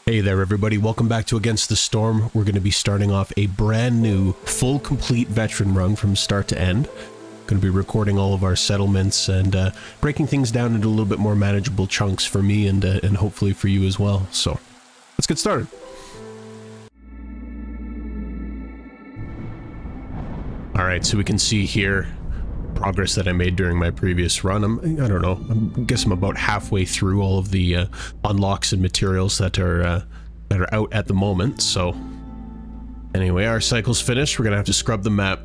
Hey there everybody, welcome back to Against the Storm. We're going to be starting off a brand new, full complete veteran run from start to end. Going to be recording all of our settlements and breaking things down into a little bit more manageable chunks for me and hopefully for you as well. So, let's get started. Alright, so we can see here progress that I made during my previous run. I don't know, I guess I'm about halfway through all of the unlocks and materials that are out at the moment. So anyway, our cycle's finished. We're gonna have to scrub the map.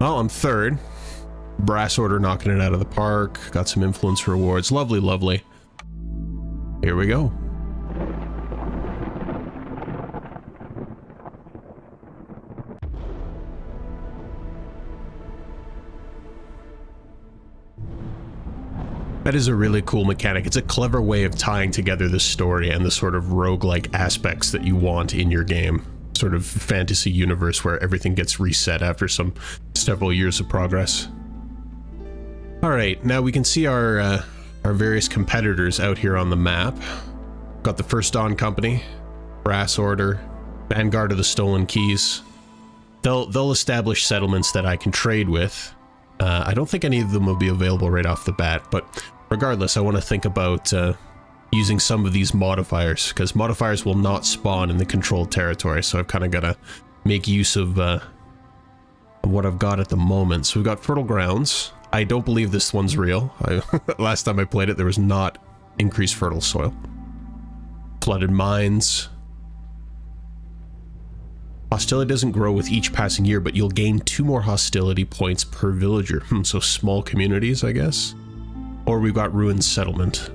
Well, I'm third. Brass order knocking it out of the park. Got some influence rewards. Lovely, lovely. Here we go. That is a really cool mechanic. It's a clever way of tying together the story and the sort of roguelike aspects that you want in your game. Sort of fantasy universe where everything gets reset after several years of progress. Alright, now we can see our various competitors out here on the map. Got the First Dawn Company, Brass Order, Vanguard of the Stolen Keys. They'll establish settlements that I can trade with. I don't think any of them will be available right off the bat, but regardless, I want to think about using some of these modifiers, because modifiers will not spawn in the controlled territory, so I've kind of got to make use of what I've got at the moment. So we've got Fertile Grounds. I don't believe this one's real. Last time I played it, there was not increased fertile soil. Flooded Mines. Hostility doesn't grow with each passing year, but you'll gain 2 more hostility points per villager. So small communities, I guess. Or we've got Ruined Settlement.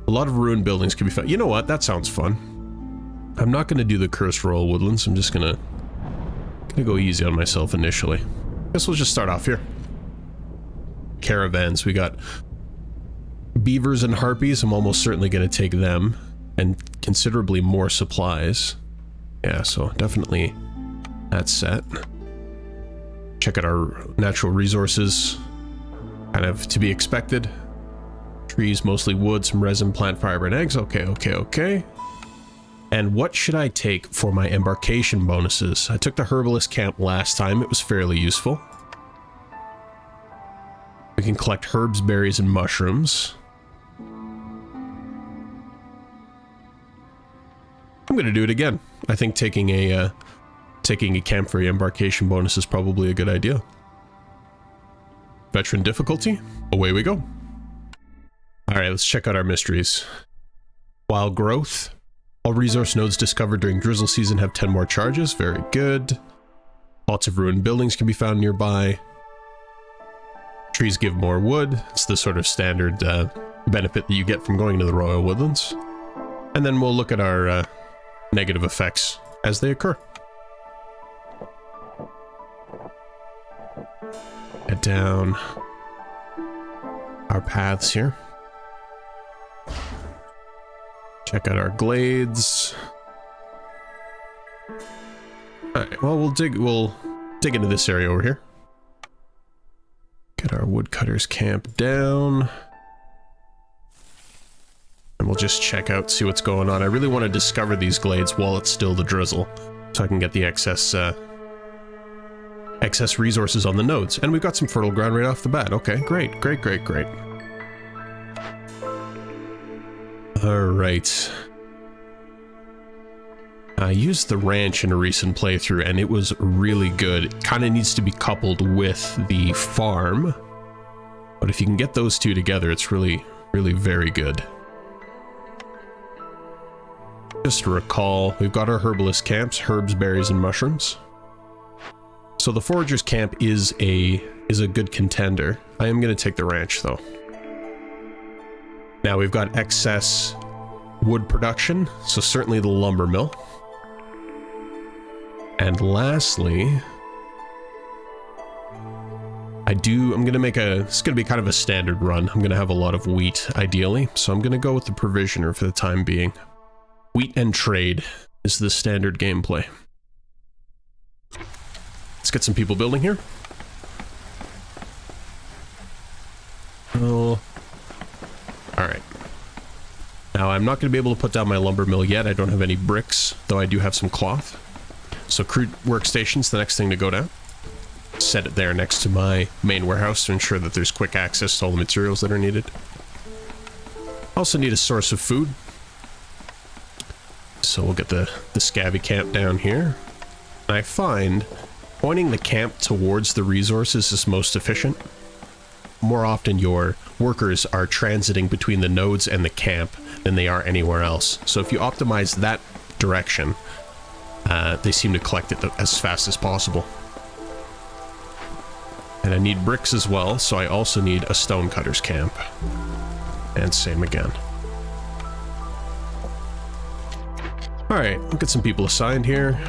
A lot of ruined buildings can be found. You know what? That sounds fun. I'm not going to do the Cursed Royal Woodlands. I'm just gonna go easy on myself initially. Guess we'll just start off here. Caravans. We got Beavers and Harpies. I'm almost certainly going to take them. And considerably more supplies. Yeah, so definitely that's set. Check out our natural resources. Kind of to be expected. Trees, mostly wood, some resin, plant fiber, and eggs. Okay. And what should I take for my embarkation bonuses? I took the herbalist camp last time. It was fairly useful. We can collect herbs, berries, and mushrooms. I'm going to do it again. I think taking a camp for your embarkation bonus is probably a good idea. Veteran difficulty, away we go. Alright, let's check out our mysteries. Wild growth. All resource nodes discovered during drizzle season have 10 more charges. Very good. Lots of ruined buildings can be found nearby. Trees give more wood. It's the sort of standard benefit that you get from going to the Royal Woodlands. And then we'll look at our negative effects as they occur. Head down our paths here. Check out our glades. Alright, well we'll dig into this area over here. Get our woodcutters camp down. And we'll just check out, see what's going on. I really want to discover these glades while it's still the drizzle, so I can get the excess resources on the nodes. And we've got some fertile ground right off the bat. Okay, great. Alright. I used the ranch in a recent playthrough, and it was really good. It kind of needs to be coupled with the farm. But if you can get those two together, it's really, really very good. Just to recall, we've got our herbalist camps, herbs, berries, and mushrooms. So the forager's camp is a good contender. I am going to take the ranch though. Now we've got excess wood production, so certainly the lumber mill. And lastly, I'm going to make it's going to be kind of a standard run. I'm going to have a lot of wheat ideally, so I'm going to go with the provisioner for the time being. Wheat and trade is the standard gameplay. Let's get some people building here. Oh. Alright. Now, I'm not going to be able to put down my lumber mill yet. I don't have any bricks, though I do have some cloth. So crude workstation's the next thing to go down. Set it there next to my main warehouse to ensure that there's quick access to all the materials that are needed. Also need a source of food. So we'll get the scabby camp down here. And I find pointing the camp towards the resources is most efficient. More often your workers are transiting between the nodes and the camp than they are anywhere else. So if you optimize that direction, they seem to collect it as fast as possible. And I need bricks as well, so I also need a stonecutter's camp. And same again. Alright, we'll get some people assigned here.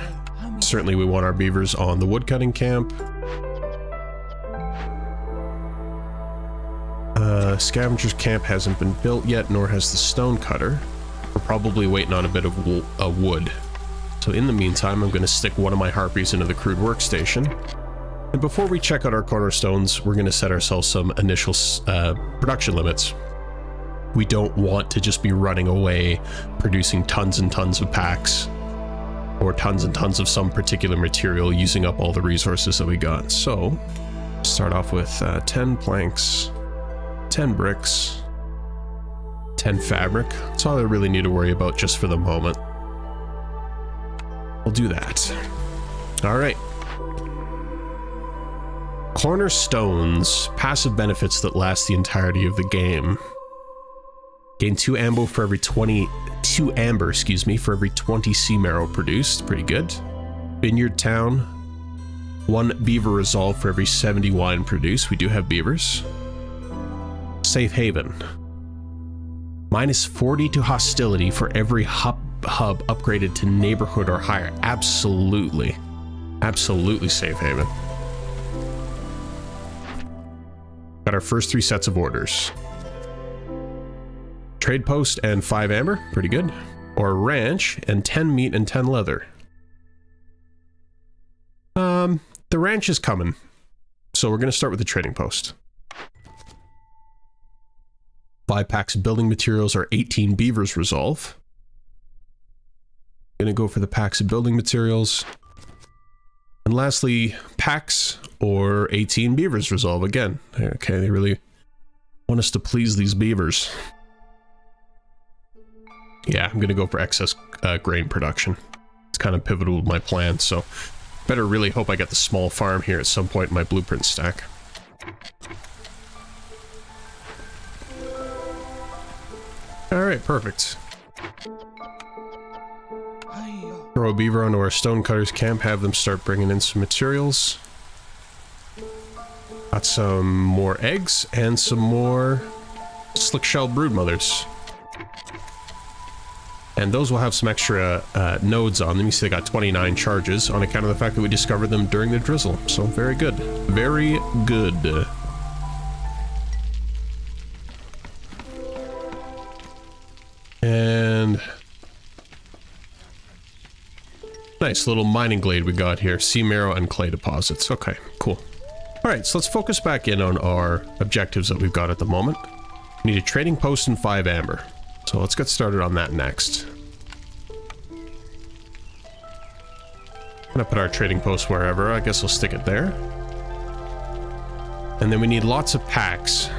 Certainly we want our beavers on the woodcutting camp. Scavenger's camp hasn't been built yet, nor has the stonecutter. We're probably waiting on a bit of wood. So in the meantime, I'm going to stick one of my harpies into the crude workstation. And before we check out our cornerstones, we're going to set ourselves some initial production limits. We don't want to just be running away producing tons and tons of packs or tons and tons of some particular material using up all the resources that we got. So start off with 10 planks, 10 bricks, 10 fabric. That's all I really need to worry about just for the moment. We'll do that. All right. Cornerstones, passive benefits that last the entirety of the game. Gain 2 amber for every 20 sea marrow produced. Pretty good. Vineyard Town, 1 beaver resolve for every 70 wine produced. We do have beavers. Safe Haven. Minus 40 to hostility for every hub upgraded to neighborhood or higher. Absolutely. Absolutely Safe Haven. Got our first 3 sets of orders. Trade post and 5 amber, pretty good. Or ranch and 10 meat and 10 leather. The ranch is coming. So we're going to start with the trading post. 5 packs of building materials or 18 beavers resolve. Going to go for the packs of building materials. And lastly, packs or 18 beavers resolve again. Okay, they really want us to please these beavers. Yeah, I'm going to go for excess grain production. It's kind of pivotal with my plan, so better really hope I get the small farm here at some point in my blueprint stack. Alright, perfect. Throw a beaver onto our stonecutter's camp, have them start bringing in some materials. Got some more eggs and some more slick-shelled broodmothers. And those will have some extra nodes on them. You see they got 29 charges on account of the fact that we discovered them during the drizzle. So very good. Very good. And nice little mining glade we got here. Sea marrow and clay deposits. Okay, cool. Alright, so let's focus back in on our objectives that we've got at the moment. We need a trading post and 5 amber. So let's get started on that next. I'm gonna put our trading post wherever. I guess I'll stick it there. And then we need lots of packs.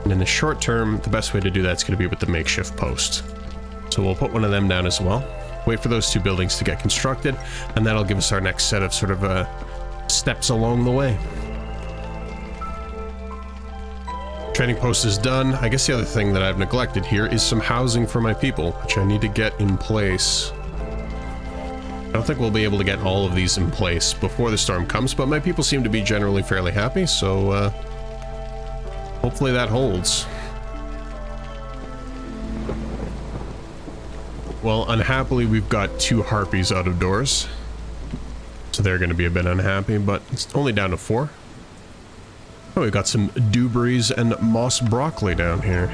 And in the short term, the best way to do that is going to be with the makeshift post. So we'll put one of them down as well. Wait for those 2 buildings to get constructed, and that'll give us our next set of sort of steps along the way. Trading post is done. I guess the other thing that I've neglected here is some housing for my people, which I need to get in place. I don't think we'll be able to get all of these in place before the storm comes, but my people seem to be generally fairly happy, so hopefully that holds. Well, unhappily, we've got 2 harpies out of doors. So they're going to be a bit unhappy, but it's only down to 4. Oh, we've got some dewberries and moss broccoli down here.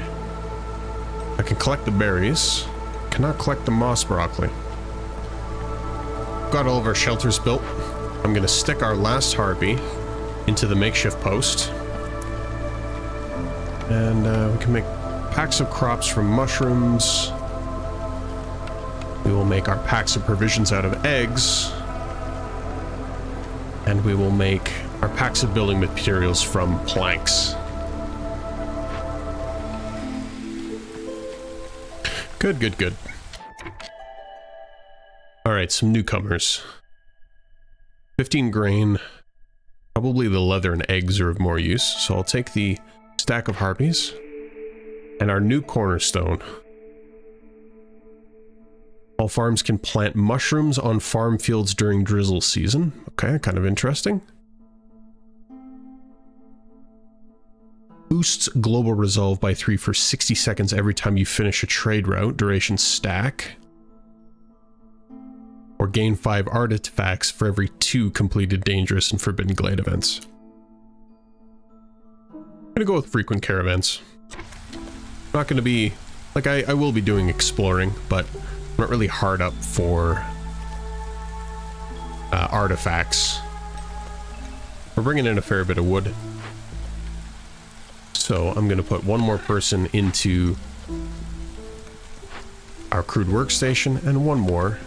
I can collect the berries. Cannot collect the moss broccoli. Got all of our shelters built. I'm going to stick our last harpy into the makeshift post. And we can make packs of crops from mushrooms. We will make our packs of provisions out of eggs. And we will make our packs of building materials from planks. Good, good, good. All right, some newcomers. 15 grain. Probably the leather and eggs are of more use, so I'll take the stack of harpies. And our new cornerstone. All farms can plant mushrooms on farm fields during drizzle season. Okay, kind of interesting. Boosts global resolve by 3 for 60 seconds every time you finish a trade route. Duration stack. Or gain 5 artifacts for every 2 completed dangerous and forbidden glade events. I'm gonna go with frequent caravans. Not gonna be... like, I will be doing exploring, but I'm not really hard up for artifacts. We're bringing in a fair bit of wood. So I'm gonna put one more person into our crude workstation and one more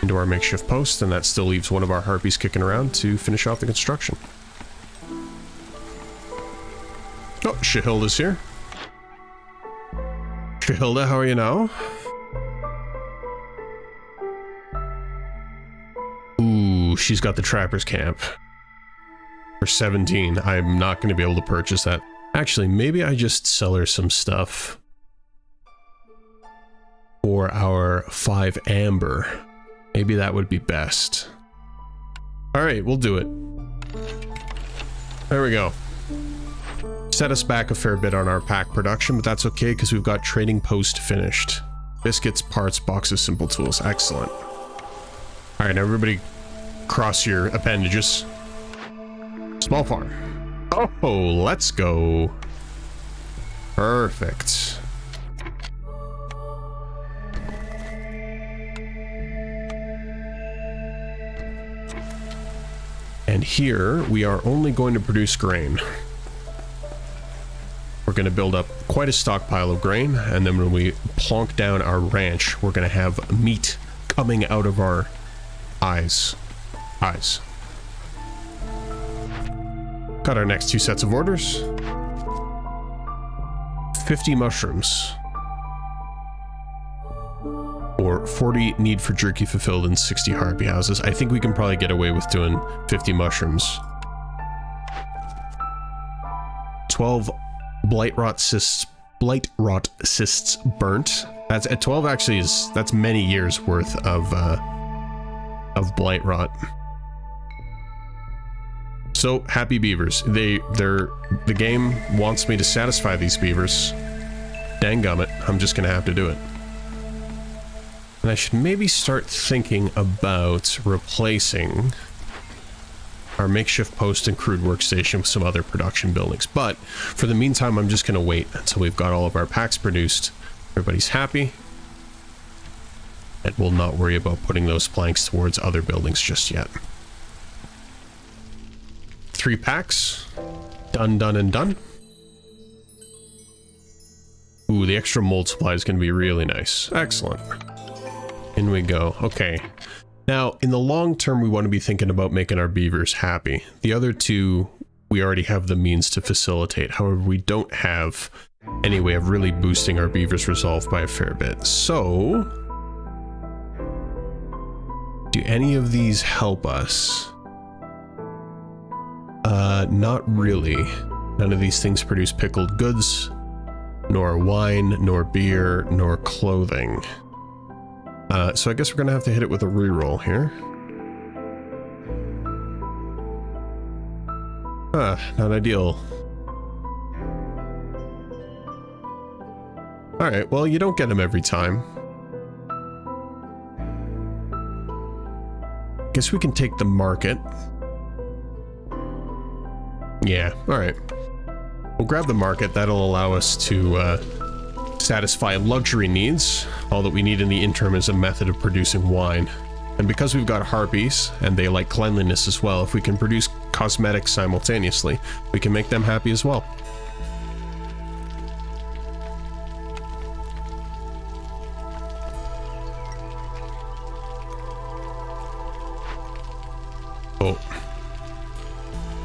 into our makeshift post, and that still leaves one of our harpies kicking around to finish off the construction. Oh, Shahilda's here. Shahilda, how are you now? Ooh, she's got the trapper's camp. For 17, I'm not going to be able to purchase that. Actually, maybe I just sell her some stuff for our 5 amber. Maybe that would be best. Alright, we'll do it. There we go. Set us back a fair bit on our pack production, but that's okay because we've got trading post finished. Biscuits, parts, boxes, simple tools. Excellent. Alright, now everybody cross your appendages. Small farm. Oh, let's go. Perfect. And here, we are only going to produce grain. We're going to build up quite a stockpile of grain, and then when we plonk down our ranch, we're going to have meat coming out of our eyes. Got our next 2 sets of orders. 50 mushrooms. Or 40 need for jerky fulfilled in 60 harpy houses. I think we can probably get away with doing 50 mushrooms. 12 blight rot cysts burnt. That's at 12 actually that's many years worth of blight rot. So happy beavers. The game wants me to satisfy these beavers. Dangummit, I'm just gonna have to do it. And I should maybe start thinking about replacing our makeshift post and crude workstation with some other production buildings. But for the meantime, I'm just going to wait until we've got all of our packs produced. Everybody's happy. And we'll not worry about putting those planks towards other buildings just yet. 3 packs. Done, done, and done. Ooh, the extra mold supply is going to be really nice. Excellent. In we go. Okay. Now, in the long term, we want to be thinking about making our beavers happy. The other 2, we already have the means to facilitate. However, we don't have any way of really boosting our beavers' resolve by a fair bit. So, do any of these help us? Not really. None of these things produce pickled goods, nor wine, nor beer, nor clothing. So I guess we're gonna have to hit it with a reroll here. Not ideal. Alright, well, you don't get them every time. Guess we can take the market. Yeah, alright. We'll grab the market. That'll allow us to satisfy luxury needs. All that we need in the interim is a method of producing wine. And because we've got harpies, and they like cleanliness as well, if we can produce cosmetics simultaneously, we can make them happy as well.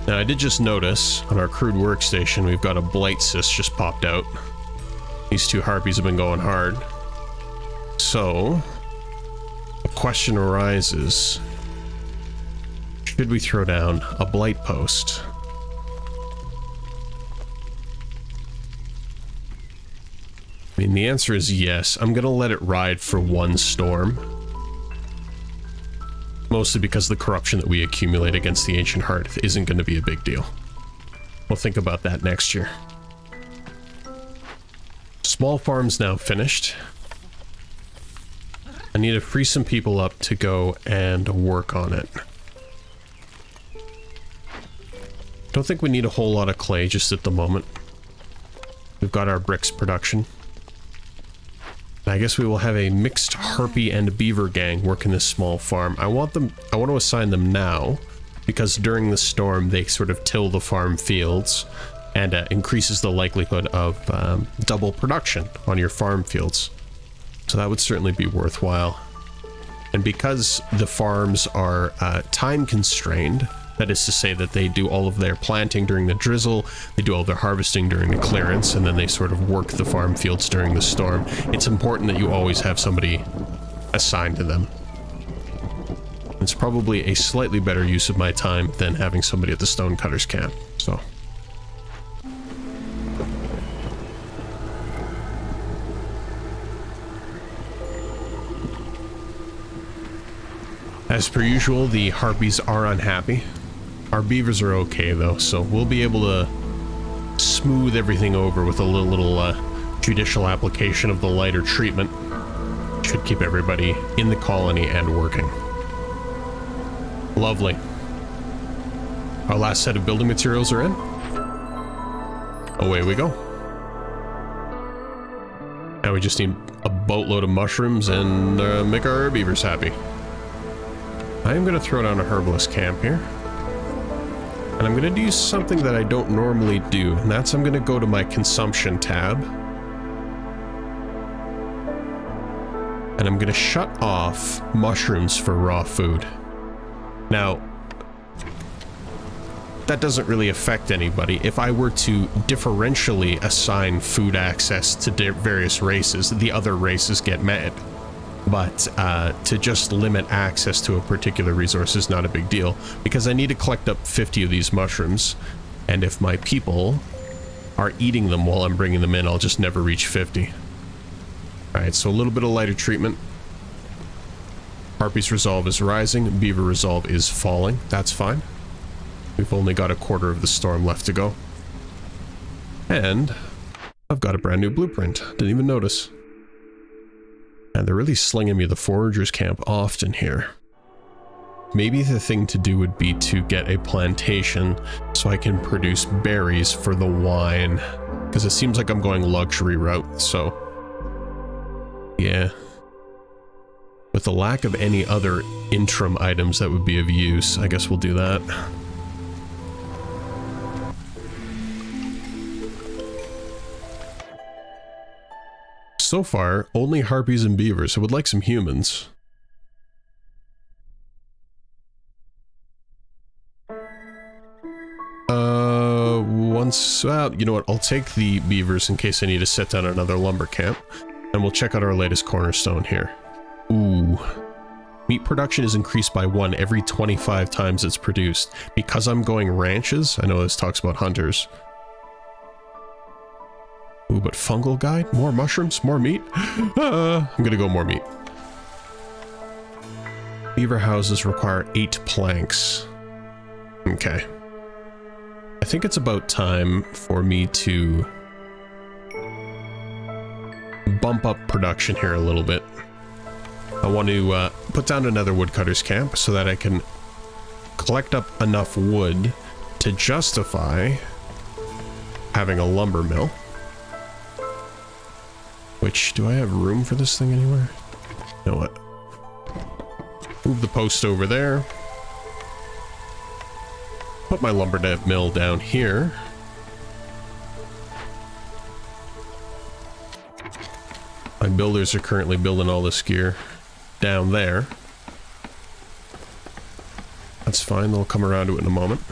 Now, I did just notice on our crude workstation, we've got a blight cyst just popped out. These two harpies have been going hard. So, the question arises, should we throw down a blight post? I mean, the answer is yes. I'm gonna let it ride for one storm. Mostly because the corruption that we accumulate against the Ancient Hearth isn't going to be a big deal. We'll think about that next year. Small farm's now finished. I need to free some people up to go and work on it. Don't think we need a whole lot of clay just at the moment. We've got our bricks production. I guess we will have a mixed harpy and beaver gang working this small farm. I want to assign them now because during the storm they sort of till the farm fields and increases the likelihood of double production on your farm fields. So that would certainly be worthwhile. And because the farms are time constrained, that is to say that they do all of their planting during the drizzle, they do all their harvesting during the clearance, and then they sort of work the farm fields during the storm. It's important that you always have somebody assigned to them. It's probably a slightly better use of my time than having somebody at the stonecutter's camp, so. As per usual, the harpies are unhappy. Our beavers are okay though, so we'll be able to smooth everything over with a little judicial application of the lighter treatment. Should keep everybody in the colony and working. Lovely. Our last set of building materials are in. Away we go. Now we just need a boatload of mushrooms and make our beavers happy. I am going to throw down a herbalist camp here. And I'm going to do something that I don't normally do, and that's I'm going to go to my consumption tab. And I'm going to shut off mushrooms for raw food. Now, that doesn't really affect anybody. If I were to differentially assign food access to various races, the other races get mad. But to just limit access to a particular resource is not a big deal, because I need to collect up 50 of these mushrooms, and if my people are eating them while I'm bringing them in, I'll just never reach 50. Alright, so a little bit of lighter treatment. Harpy's resolve is rising, beaver resolve is falling. That's fine. We've only got a quarter of the storm left to go. And I've got a brand new blueprint. Didn't even notice. And they're really slinging me the foragers camp often here. Maybe the thing to do would be to get a plantation so I can produce berries for the wine. Because it seems like I'm going luxury route, so... yeah. With the lack of any other interim items that would be of use, I guess we'll do that. So far, only harpies and beavers. I would like some humans. You know what? I'll take the beavers in case I need to set down another lumber camp. And we'll check out our latest cornerstone here. Ooh. Meat production is increased by 1 every 25 times it's produced. Because I'm going ranches, I know this talks about hunters. Ooh, but fungal guide? More mushrooms? More meat? I'm gonna go more meat. Beaver houses require 8 planks. Okay. I think it's about time for me to bump up production here a little bit. I want to put down another woodcutter's camp so that I can collect up enough wood to justify having a lumber mill. Which, do I have room for this thing anywhere? You know what? Move the post over there. Put my lumber mill down here. My builders are currently building all this gear down there. That's fine, they'll come around to it in a moment.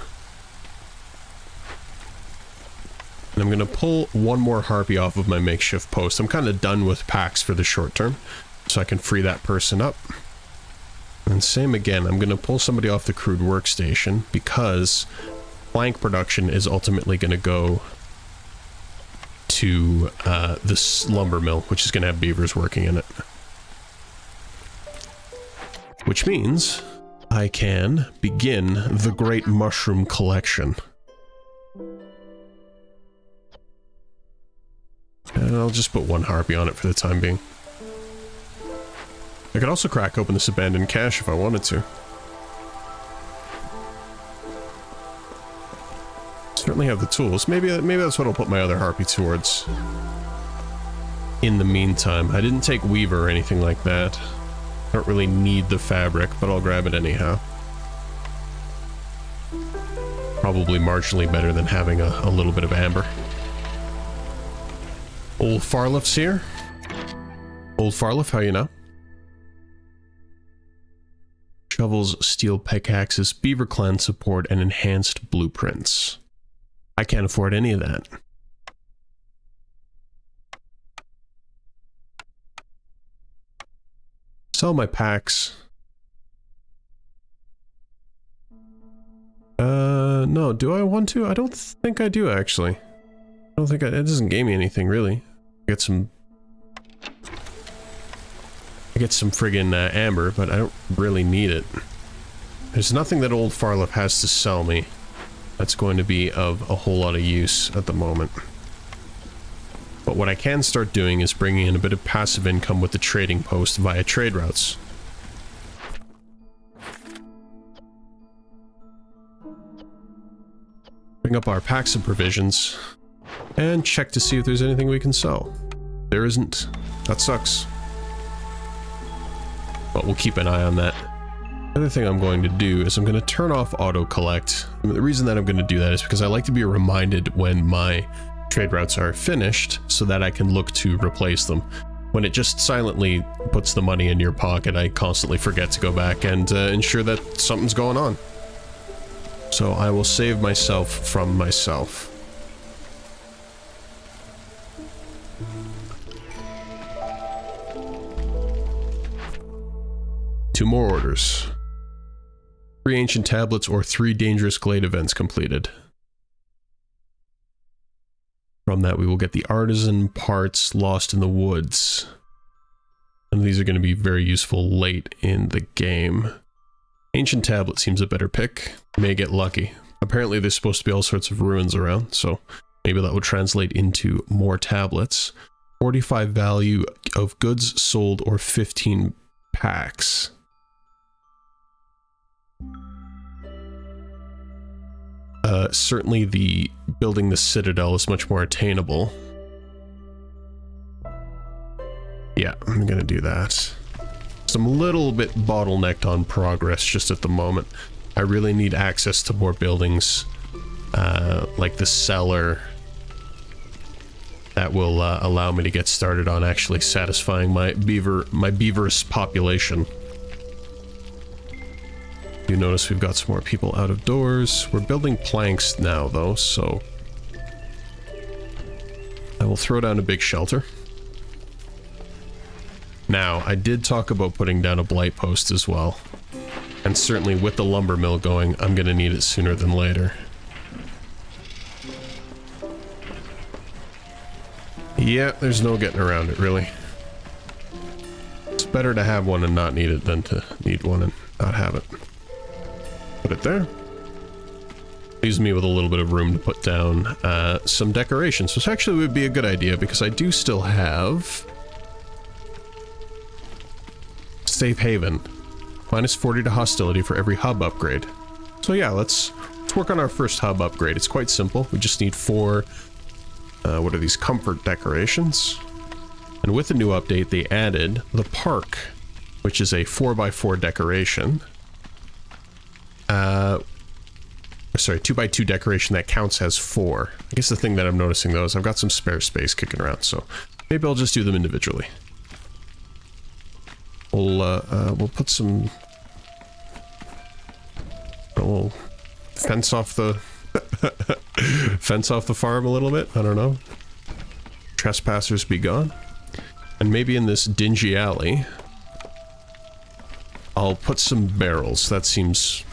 going to pull one more harpy off of my makeshift post. I'm kind of done with packs for the short term, so I can free that person up. And same again, I'm going to pull somebody off the crude workstation because plank production is ultimately going to go to this lumber mill, which is going to have beavers working in it. Which means I can begin the great mushroom collection. And I'll just put one harpy on it for the time being. I could also crack open this abandoned cache if I wanted to. Certainly have the tools. Maybe that's what I'll put my other harpy towards. In the meantime, I didn't take weaver or anything like that. I don't really need the fabric, but I'll grab it anyhow. Probably marginally better than having a little bit of amber. Old Farliff's here. Old Farliff, how you know? Shovels, steel pickaxes, beaver clan support, and enhanced blueprints. I can't afford any of that. Sell my packs. No, do I want to? I don't think I do, actually. I don't think it doesn't give me anything, really. I get some friggin' amber, but I don't really need it. There's nothing that old Farliff has to sell me that's going to be of a whole lot of use at the moment. But what I can start doing is bringing in a bit of passive income with the trading post via trade routes. Bring up our packs of provisions and check to see if there's anything we can sell. There isn't. That sucks. But we'll keep an eye on that. The other thing I'm going to do is I'm going to turn off auto collect. The reason that I'm going to do that is because I like to be reminded when my trade routes are finished so that I can look to replace them. When it just silently puts the money in your pocket, I constantly forget to go back and ensure that something's going on. So I will save myself from myself. Two more orders. 3 ancient tablets or 3 dangerous glade events completed. From that we will get the artisan parts lost in the woods. And these are going to be very useful late in the game. Ancient tablet seems a better pick. May get lucky. Apparently there's supposed to be all sorts of ruins around, so maybe that would translate into more tablets. 45 value of goods sold or 15 packs. Certainly the building the citadel is much more attainable. Yeah, I'm gonna do that. So I'm a little bit bottlenecked on progress just at the moment. I really need access to more buildings, like the cellar, that will allow me to get started on actually satisfying my beavers population. You notice we've got some more people out of doors. We're building planks now though, so I will throw down a big shelter. Now, I did talk about putting down a blight post as well. And certainly with the lumber mill going, I'm gonna need it sooner than later. Yeah, there's no getting around it, really. It's better to have one and not need it than to need one and not have it. Put it there. Leaves me with a little bit of room to put down some decorations, which actually would be a good idea because I do still have Safe Haven. Minus 40 to hostility for every hub upgrade. So yeah, let's work on our first hub upgrade. It's quite simple. We just need 4, what are these, comfort decorations. And with the new update, they added the park, which is a 4x4 decoration. Sorry, 2x2 decoration that counts as 4. I guess the thing that I'm noticing though is I've got some spare space kicking around, so maybe I'll just do them individually. We'll put some... We'll fence off the... Fence off the farm a little bit? I don't know. Trespassers be gone. And maybe in this dingy alley, I'll put some barrels. That seems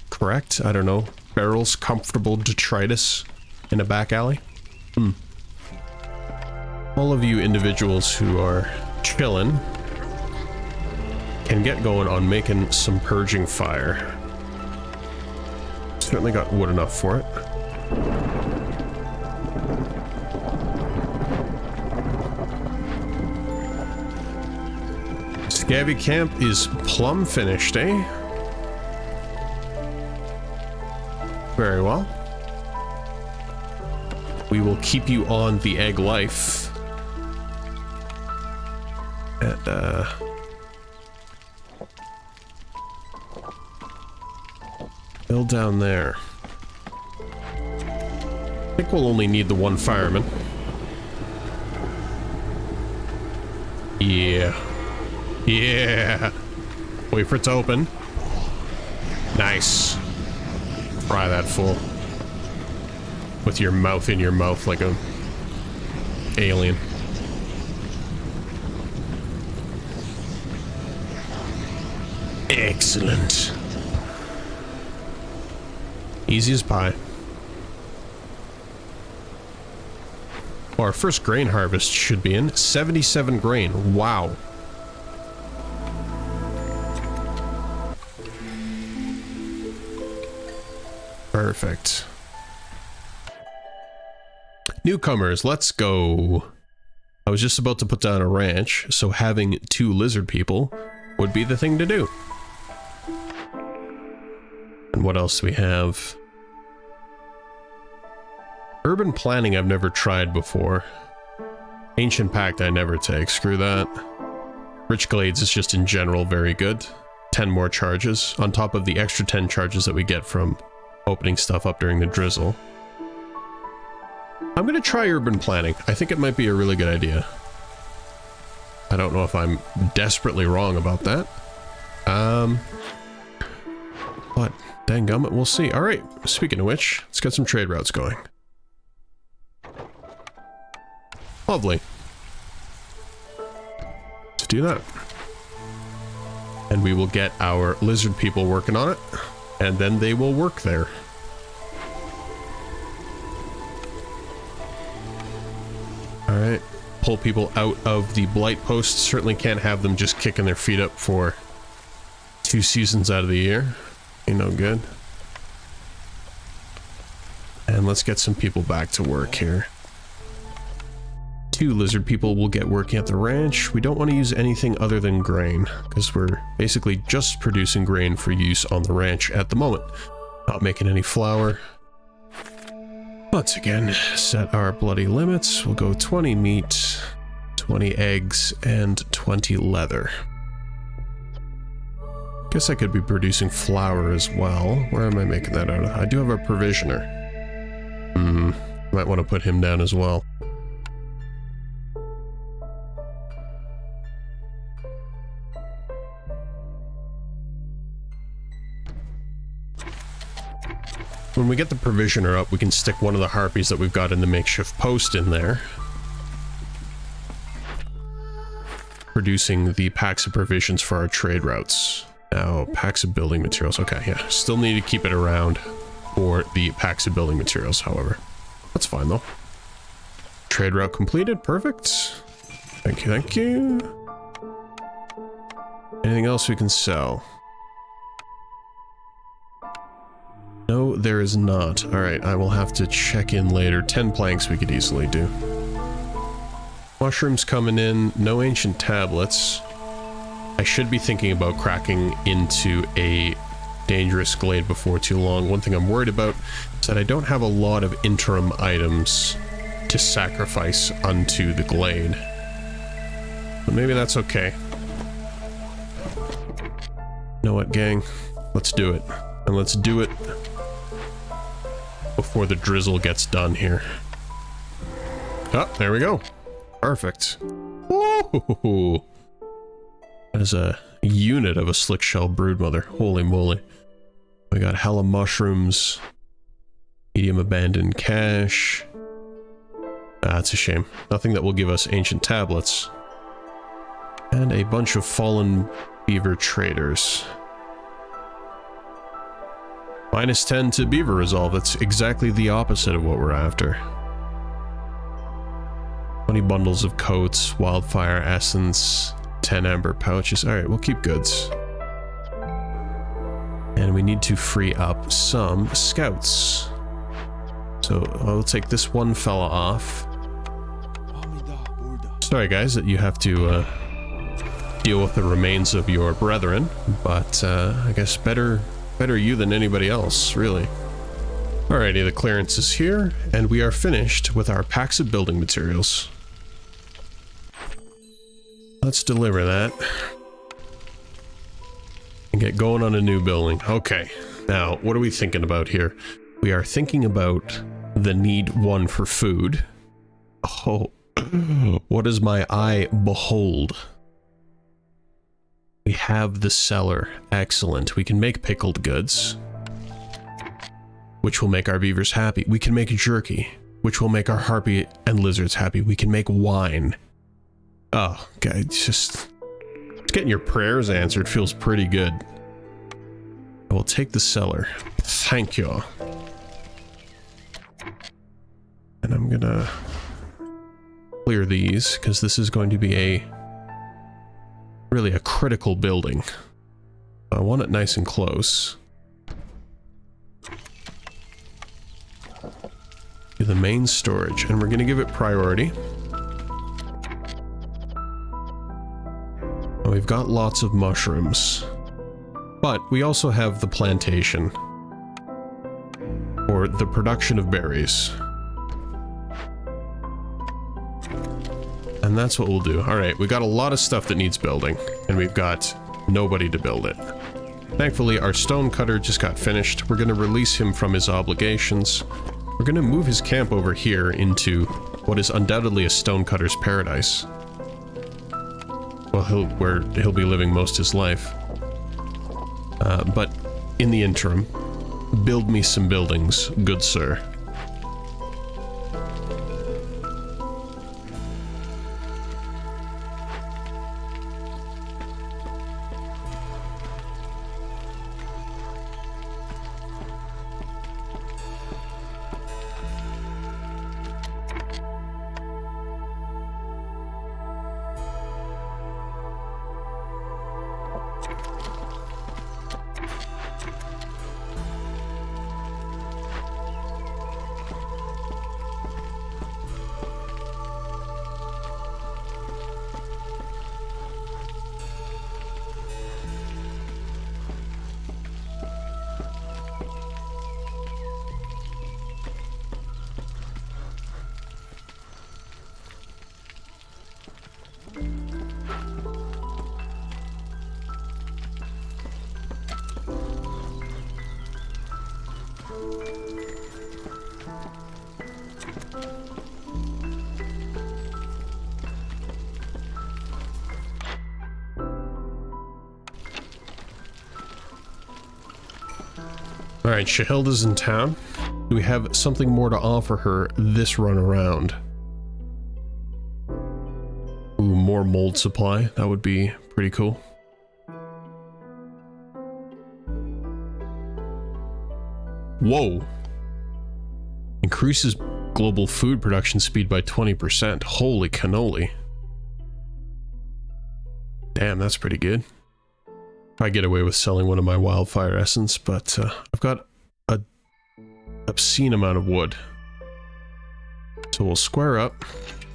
correct. I don't know. Barrels, comfortable detritus in a back alley. All of you individuals who are chilling can get going on making some purging fire. Certainly got wood enough for it. Scabby Camp is plumb finished, eh? Very well. We will keep you on the egg life. And, build down there. I think we'll only need the one fireman. Yeah. Yeah. Wait for it to open. Nice. Fry that full. With your mouth in your mouth like a alien. Excellent. Easy as pie. Well, our first grain harvest should be in. 77 grain. Wow. Perfect. Newcomers, let's go. I was just about to put down a ranch, so having 2 lizard people would be the thing to do. And what else do we have? Urban planning I've never tried before. Ancient Pact I never take, screw that. Rich Glades is just in general very good. 10 more charges, on top of the extra 10 charges that we get from opening stuff up during the drizzle. I'm gonna try urban planning. I think it might be a really good idea. I don't know if I'm desperately wrong about that. But dangummit, we'll see. Alright, speaking of which, let's get some trade routes going. Lovely. Let's do that. And we will get our lizard people working on it, and then they will work there. Alright, pull people out of the blight posts. Certainly can't have them just kicking their feet up for 2 seasons out of the year. Ain't no good. And let's get some people back to work here. 2 lizard people will get working at the ranch. We don't want to use anything other than grain, because we're basically just producing grain for use on the ranch at the moment. Not making any flour. Once again, set our bloody limits. We'll go 20 meat, 20 eggs, and 20 leather. Guess I could be producing flour as well. Where am I making that out of? I do have a provisioner. Might want to put him down as well. When we get the provisioner up, we can stick one of the harpies that we've got in the makeshift post in there. Producing the packs of provisions for our trade routes. Now, packs of building materials. Okay, yeah. Still need to keep it around for the packs of building materials, however. That's fine, though. Trade route completed. Perfect. Thank you, thank you. Anything else we can sell? No, there is not. Alright, I will have to check in later. 10 planks we could easily do. Mushrooms coming in. No ancient tablets. I should be thinking about cracking into a dangerous glade before too long. One thing I'm worried about is that I don't have a lot of interim items to sacrifice unto the glade. But maybe that's okay. You know what, gang? Let's do it. And let's do it before the drizzle gets done here. Oh, there we go. Perfect. Ooh. That is a unit of a slick shell broodmother. Holy moly. We got hella mushrooms. Medium abandoned cache. Ah, that's a shame. Nothing that will give us ancient tablets. And a bunch of fallen beaver traders. -10 to beaver resolve. That's exactly the opposite of what we're after. 20 bundles of coats, wildfire essence, 10 amber pouches. Alright, we'll keep goods. And we need to free up some scouts. So I'll take this one fella off. Sorry guys that you have to deal with the remains of your brethren, but I guess better you than anybody else, really. Alrighty, the clearance is here, and we are finished with our packs of building materials. Let's deliver that. And get going on a new building. Okay, now, what are we thinking about here? We are thinking about the need one for food. Oh, what does my eye behold? We have the cellar. Excellent. We can make pickled goods, which will make our beavers happy. We can make jerky, which will make our harpy and lizards happy. We can make wine. Oh, okay, just getting your prayers answered feels pretty good. I will take the cellar. Thank you. And I'm gonna clear these, because this is going to be really a critical building. I want it nice and close to the main storage, and we're going to give it priority. Now, we've got lots of mushrooms, but we also have the plantation for the production of berries. And that's what we'll do. Alright, we got a lot of stuff that needs building, and we've got nobody to build it. Thankfully, our stone cutter just got finished. We're going to release him from his obligations. We're going to move his camp over here into what is undoubtedly a stonecutter's paradise. Well, where he'll be living most of his life. But in the interim, build me some buildings, good sir. Alright, Shahilda's in town. Do we have something more to offer her this run around? Ooh, more mold supply. That would be pretty cool. Whoa! Increases global food production speed by 20%. Holy cannoli. Damn, that's pretty good. I get away with selling one of my wildfire essence, but I've got an obscene amount of wood. So we'll square up,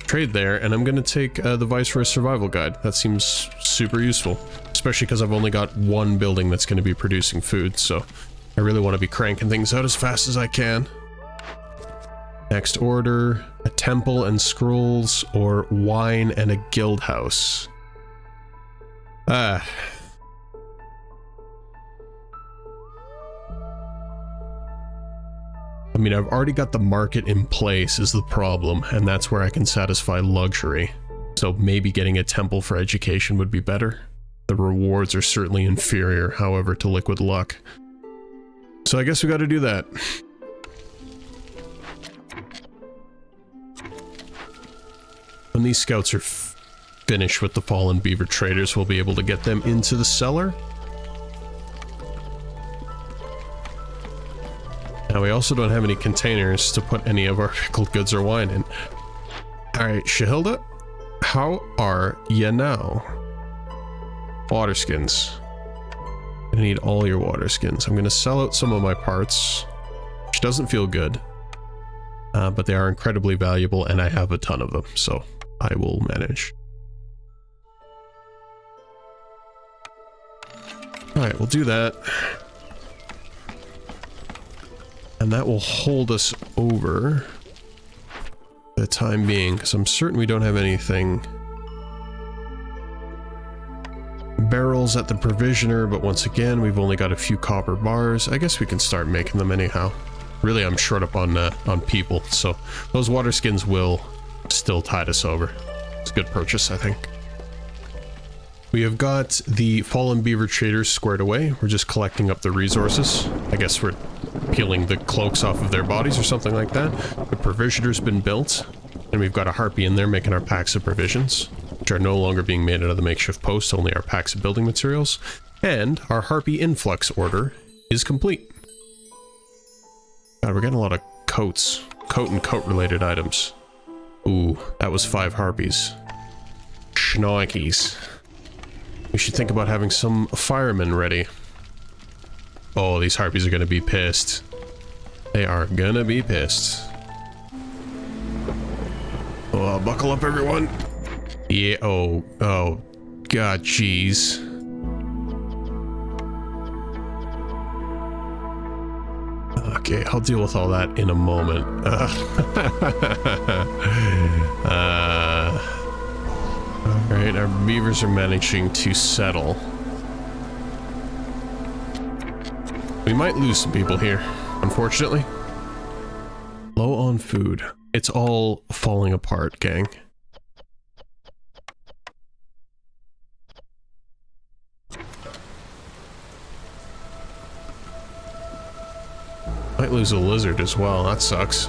trade there, and I'm going to take the Viceroy's Survival Guide. That seems super useful, especially because I've only got one building that's going to be producing food, so I really want to be cranking things out as fast as I can. Next order, a temple and scrolls, or wine and a guild house. I mean, I've already got the market in place is the problem, and that's where I can satisfy luxury. So maybe getting a temple for education would be better. The rewards are certainly inferior, however, to liquid luck. So I guess we gotta do that. When these scouts are finished with the fallen beaver traders, we'll be able to get them into the cellar. Now we also don't have any containers to put any of our pickled goods or wine in. Alright, Shahilda, how are ya now? Water skins. I need all your water skins. I'm going to sell out some of my parts, which doesn't feel good, but they are incredibly valuable and I have a ton of them, so I will manage. Alright, we'll do that. And that will hold us over for the time being, because I'm certain we don't have anything. Barrels at the provisioner, but once again, we've only got a few copper bars. I guess we can start making them anyhow. Really, I'm short up on people, so those water skins will still tide us over. It's a good purchase, I think. We have got the fallen beaver traders squared away. We're just collecting up the resources. I guess we're peeling the cloaks off of their bodies or something like that. The provisioner's been built, and we've got a harpy in there making our packs of provisions, which are no longer being made out of the makeshift posts, only our packs of building materials. And our harpy influx order is complete. God, we're getting a lot of coats. Coat and coat related items. Ooh, that was 5 harpies. Schnoikies. We should think about having some firemen ready. Oh, these harpies are gonna be pissed. They are gonna be pissed. Oh, buckle up, everyone. Yeah, oh, god, jeez. Okay, I'll deal with all that in a moment. Alright, our beavers are managing to settle. We might lose some people here, unfortunately. Low on food. It's all falling apart, gang. Might lose a lizard as well, that sucks.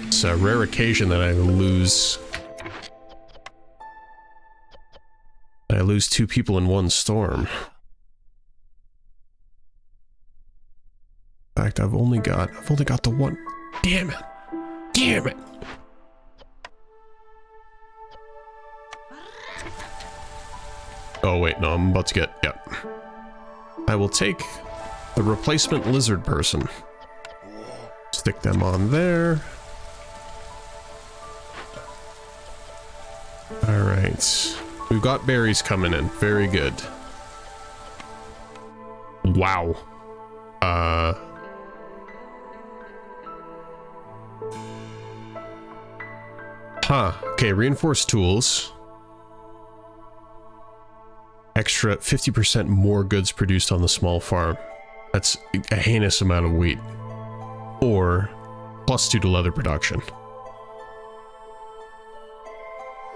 It's a rare occasion that I lose 2 people in one storm. In fact, I've only got the one. Damn it! Damn it! Oh wait, no, I'm about to get, yep. I will take the replacement lizard person. Stick them on there. Alright. We've got berries coming in. Very good. Wow. Okay, reinforced tools. Extra 50% more goods produced on the small farm. That's a heinous amount of wheat. Or +2 to leather production.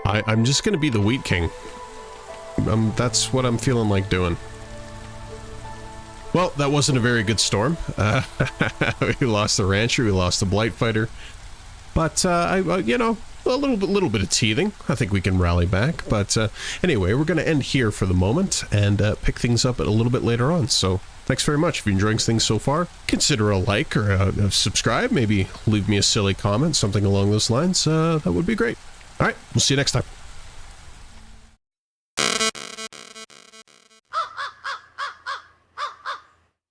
I'm just gonna be the wheat king. That's what I'm feeling like doing. Well, that wasn't a very good storm. We lost the rancher, we lost the blight fighter. But, you know, a little bit of teething. I think we can rally back. But anyway, we're going to end here for the moment and pick things up a little bit later on. So thanks very much. If you're enjoying things so far, consider a like or a subscribe. Maybe leave me a silly comment, something along those lines. That would be great. All right, we'll see you next time.